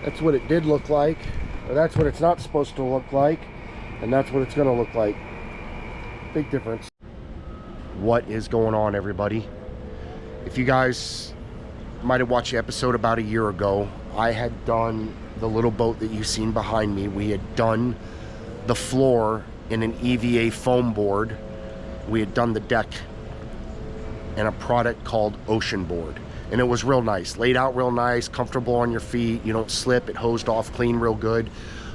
That's what it did look like, or that's what it's not supposed to look like, and that's what it's going to look like. Big difference. What is going on, everybody? If you guys might have watched the episode about a year ago, I had done the little boat that you've seen behind me. We had done the floor in an EVA foam board. We had done the deck in a product called Ocean Board, and it was real nice, laid out real nice, comfortable on your feet. You don't slip. It hosed off clean real good,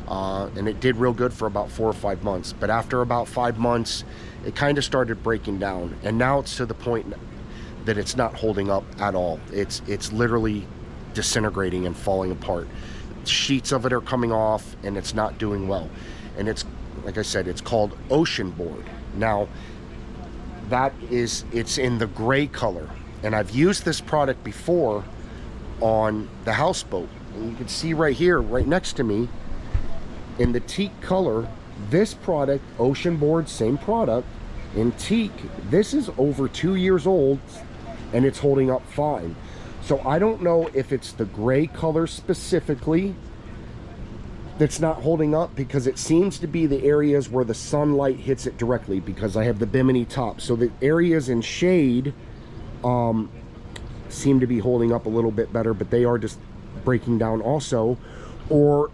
and it did real good for about 4 or 5 months. But after about 5 months, it kind of started breaking down, and now it's to the point that it's not holding up at all. It's literally disintegrating and falling apart. Sheets of it are coming off, and it's not doing well. And it's, like I said, it's called Ocean Board. Now, it's in the gray color, and I've used this product before on the houseboat. And you can see right here, right next to me, in the teak color, this product, Ocean Board, same product, in teak, this is over 2 years old, and it's holding up fine. So I don't know if it's the gray color specifically that's not holding up, because it seems to be the areas where the sunlight hits it directly, because I have the bimini top. So the areas in shade seem to be holding up a little bit better, but they are just breaking down also. Or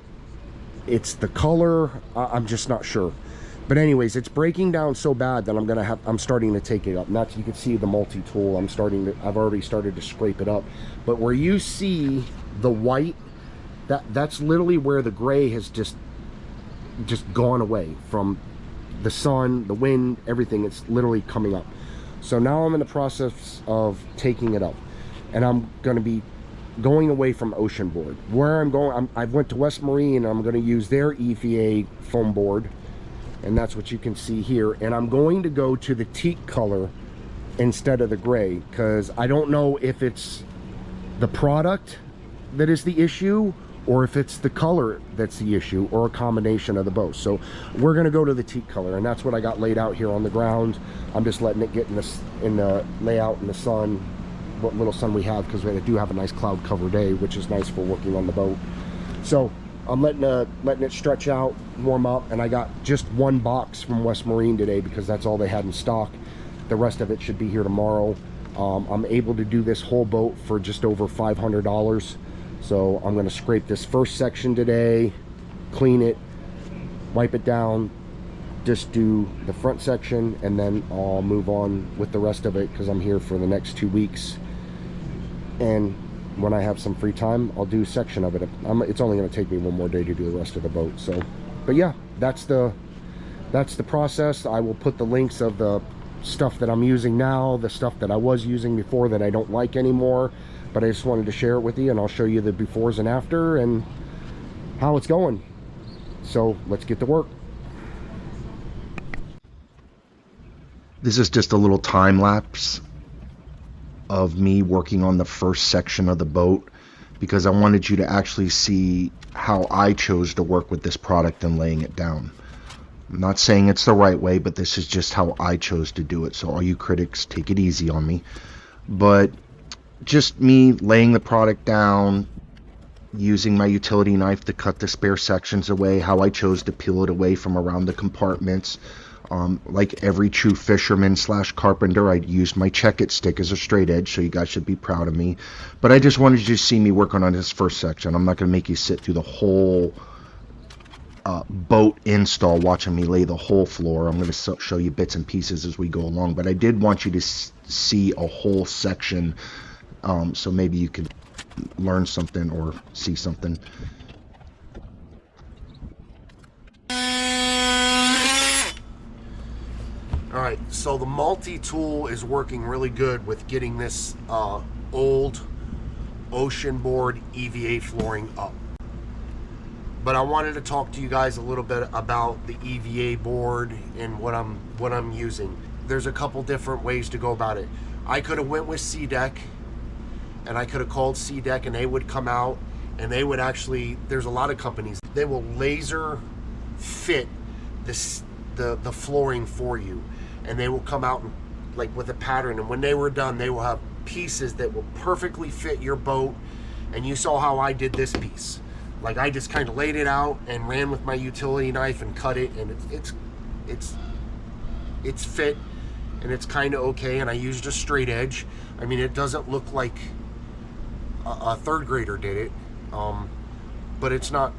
it's the color, I'm just not sure. But anyways, it's breaking down so bad that I'm starting to take it up. And that's, you can see the multi-tool, I've already started to scrape it up. But where you see the white, that's literally where the gray has just gone away from the sun, the wind, everything. It's literally coming up. So now I'm in the process of taking it up, and I'm going to be going away from Ocean Board. Where I'm going, I went to West Marine, and I'm going to use their EVA foam board, and that's what you can see here. And I'm going to go to the teak color instead of the gray, because I don't know if it's the product that is the issue, or if it's the color that's the issue, or a combination of the both. So we're going to go to the teak color, and that's what I got laid out here on the ground. I'm just letting it get in the layout in the sun, what little sun we have, because we do have a nice cloud cover day, which is nice for working on the boat. So I'm letting it stretch out, warm up, and I got just one box from West Marine today, because that's all they had in stock. The rest of it should be here tomorrow. I'm able to do this whole boat for just over $500. So I'm going to scrape this first section today, clean it, wipe it down, just do the front section, and then I'll move on with the rest of it, because I'm here for the next 2 weeks. And when I have some free time, I'll do a section of it. It's only going to take me one more day to do the rest of the boat. So, but yeah, that's the process. I will put the links of the stuff that I'm using now, the stuff that I was using before that I don't like anymore. But I just wanted to share it with you, and I'll show you the befores and after and how it's going. So let's get to work. This is just a little time lapse of me working on the first section of the boat, because I wanted you to actually see how I chose to work with this product and laying it down. I'm not saying it's the right way, but this is just how I chose to do it. So all you critics, take it easy on me. But just me laying the product down, using my utility knife to cut the spare sections away, how I chose to peel it away from around the compartments. Like every true fisherman / carpenter, I'd use my check-it stick as a straight edge, so you guys should be proud of me. But I just wanted you to see me working on this first section. I'm not going to make you sit through the whole boat install watching me lay the whole floor. I'm going to show you bits and pieces as we go along, but I did want you to see a whole section, so maybe you could learn something or see something. Alright, so the multi-tool is working really good with getting this old Ocean Board EVA flooring up. But I wanted to talk to you guys a little bit about the EVA board and what I'm using. There's a couple different ways to go about it. I could have went with Seadek, and I could have called Seadek, and they would come out, and they would actually, there's a lot of companies, they will laser fit the flooring for you, and they will come out and, like, with a pattern, and when they were done, they will have pieces that will perfectly fit your boat. And you saw how I did this piece. Like, I just kind of laid it out and ran with my utility knife and cut it, and it's fit, and it's kind of okay. And I used a straight edge. I mean, it doesn't look like a third grader did it, but it's not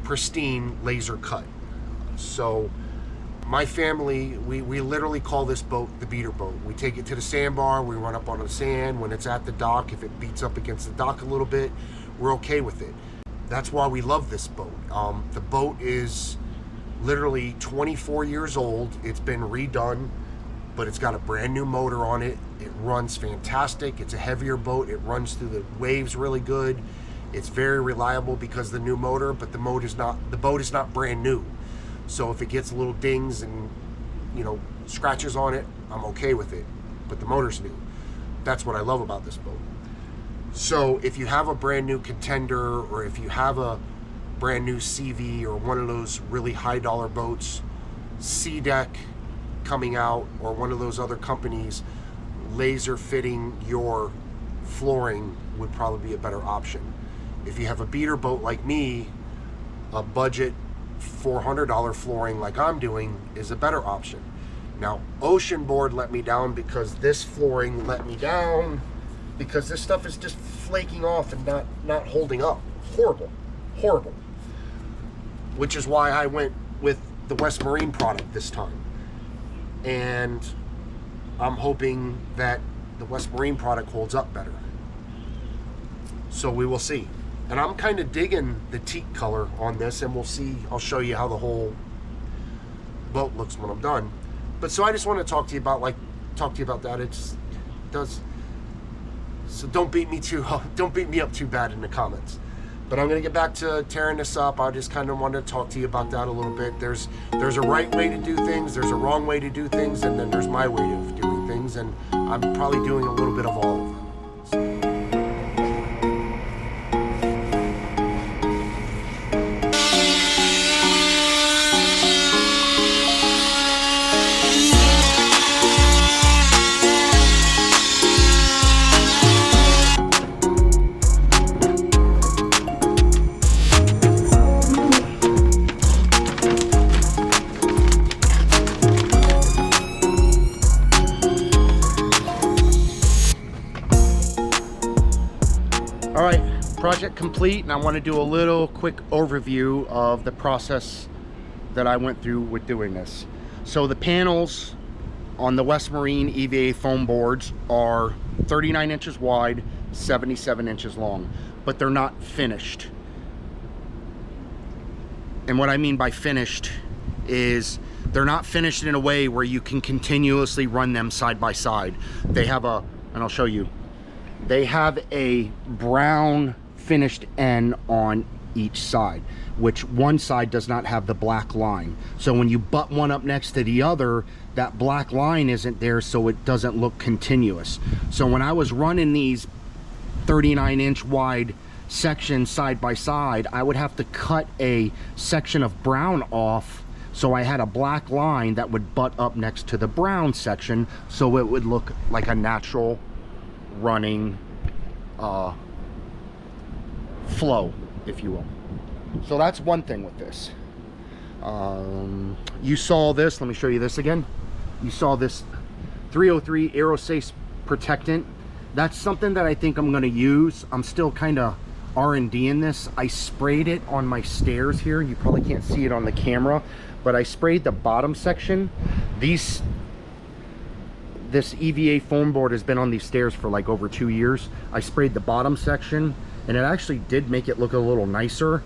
pristine laser cut. So my family, we literally call this boat the beater boat. We take it to the sandbar, we run up on the sand. When it's at the dock, if it beats up against the dock a little bit, we're okay with it. That's why we love this boat. The boat is literally 24 years old. It's been redone, but it's got a brand new motor on it. It runs fantastic. It's a heavier boat. It runs through the waves really good. It's very reliable because of the new motor, but the boat is not brand new. So if it gets little dings and, you know, scratches on it, I'm okay with it. But the motor's new. That's what I love about this boat. So if you have a brand new Contender, or if you have a brand new CV, or one of those really high dollar boats, Seadek coming out, or one of those other companies, laser fitting your flooring would probably be a better option. If you have a beater boat like me, a budget $400 flooring like I'm doing is a better option. Now, Ocean Board let me down because this flooring let me down because this stuff is just flaking off and not holding up. Horrible, horrible. Which is why I went with the West Marine product this time. And I'm hoping that the West Marine product holds up better. So we will see. And I'm kind of digging the teak color on this, and we'll see. I'll show you how the whole boat looks when I'm done. But so I just want to talk to you about that. It does. So don't beat me up too bad in the comments. But I'm gonna get back to tearing this up. I just kind of wanted to talk to you about that a little bit. There's a right way to do things, there's a wrong way to do things, and then there's my way of doing things, and I'm probably doing a little bit of all of them. All right, project complete, and I want to do a little quick overview of the process that I went through with doing this. So the panels on the West Marine EVA foam boards are 39 inches wide, 77 inches long, but they're not finished. And what I mean by finished is they're not finished in a way where you can continuously run them side by side. They have and I'll show you, they have a brown finished end on each side, which one side does not have the black line. So when you butt one up next to the other, that black line isn't there, so it doesn't look continuous. So when I was running these 39-inch wide sections side by side, I would have to cut a section of brown off, so I had a black line that would butt up next to the brown section, so it would look like a natural running flow, if you will. So that's one thing with this. You saw this, let me show you this again. You saw this 303 Aerosafe protectant. That's something that I think I'm going to use. I'm still kind of R&D in this. I sprayed it on my stairs here. You probably can't see it on the camera, but I sprayed the bottom section. This EVA foam board has been on these stairs for like over 2 years. I sprayed the bottom section, and it actually did make it look a little nicer.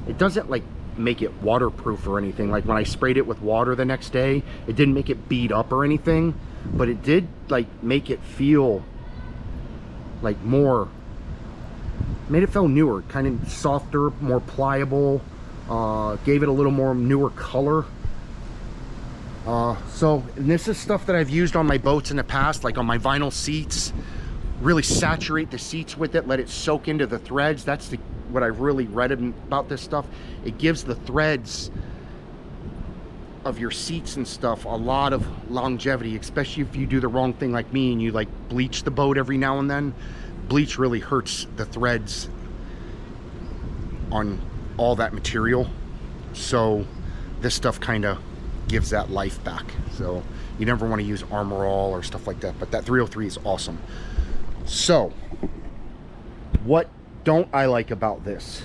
It doesn't like make it waterproof or anything. Like when I sprayed it with water the next day, it didn't make it bead up or anything, but it did like make it feel like made it feel newer, kind of softer, more pliable, gave it a little more newer color. So this is stuff that I've used on my boats in the past, like on my vinyl seats. Really saturate the seats with it, let it soak into the threads. That's what I've really read about this stuff. It gives the threads of your seats and stuff a lot of longevity, especially if you do the wrong thing like me and you like bleach the boat every now and then. Bleach really hurts the threads on all that material. So this stuff kind of gives that life back. So you never want to use Armor All or stuff like that, but that 303 is awesome. So what don't I like about this,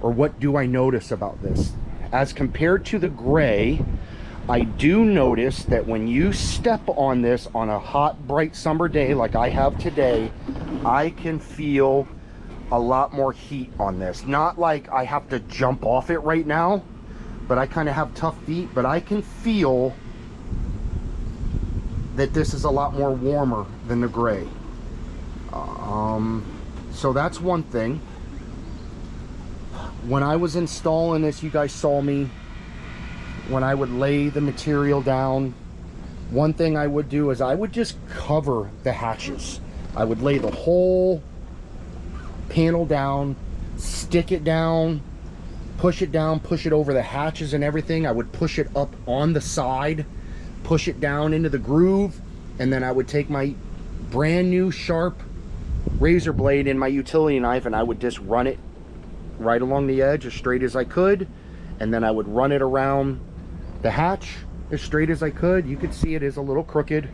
or what do I notice about this? As compared to the gray, I do notice that when you step on this on a hot, bright summer day like I have today, I can feel a lot more heat on this. Not like I have to jump off it right now, but I kind of have tough feet, but I can feel that this is a lot more warmer than the gray. So that's one thing. When I was installing this, you guys saw me, when I would lay the material down, one thing I would do is I would just cover the hatches. I would lay the whole panel down, stick it down, push it down, push it over the hatches and everything. I would push it up on the side, push it down into the groove, and then I would take my brand new sharp razor blade and my utility knife, and I would just run it right along the edge as straight as I could, and then I would run it around the hatch as straight as I could. You could see it is a little crooked,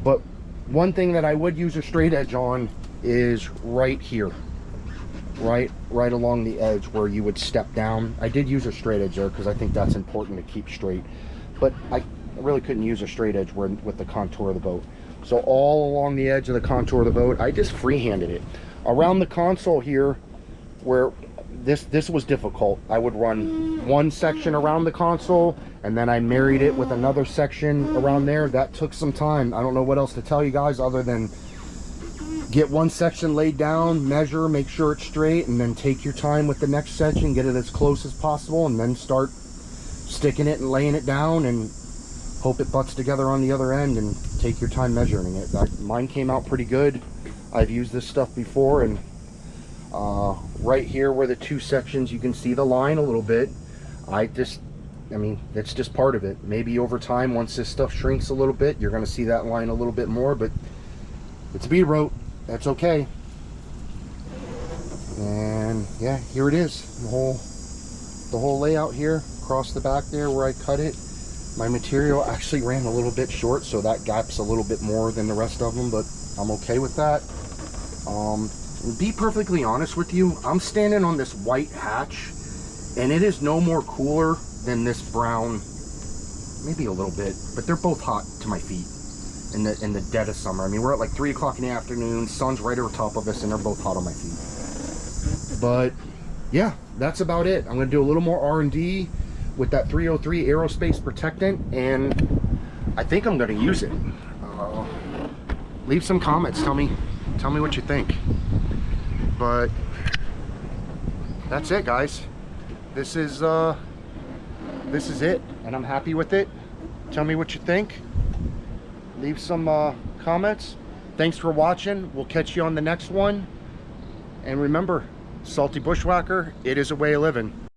but one thing that I would use a straight edge on is right here, right along the edge where you would step down. I did use a straight edge there because I think that's important to keep straight, but I really couldn't use a straight edge with the contour of the boat. So all along the edge of the contour of the boat, I just freehanded it. Around the console here, where this was difficult, I would run one section around the console, and then I married it with another section around there. That took some time. I don't know what else to tell you guys other than get one section laid down, measure, make sure it's straight, and then take your time with the next section, get it as close as possible, and then start sticking it and laying it down and hope it butts together on the other end, and take your time measuring it. Mine came out pretty good. I've used this stuff before, and right here where the two sections, you can see the line a little bit. I mean, that's just part of it. Maybe over time, once this stuff shrinks a little bit, you're going to see that line a little bit more, but it's a bead rope. That's okay. And yeah, here it is. The whole layout here, across the back there where I cut it. My material actually ran a little bit short, so that gap's a little bit more than the rest of them, but I'm okay with that. Be perfectly honest with you, I'm standing on this white hatch, and it is no more cooler than this brown, maybe a little bit, but they're both hot to my feet in the dead of summer. I mean, we're at like 3 o'clock in the afternoon, sun's right over top of us, and they're both hot on my feet. But yeah, that's about it. I'm gonna do a little more R&D with that 303 aerospace protectant, and I think I'm gonna use it. Leave some comments, tell me what you think. But that's it, guys. This is it, and I'm happy with it. Tell me what you think. Leave some comments. Thanks for watching. We'll catch you on the next one. And remember, Salty Bushwhacker, it is a way of living.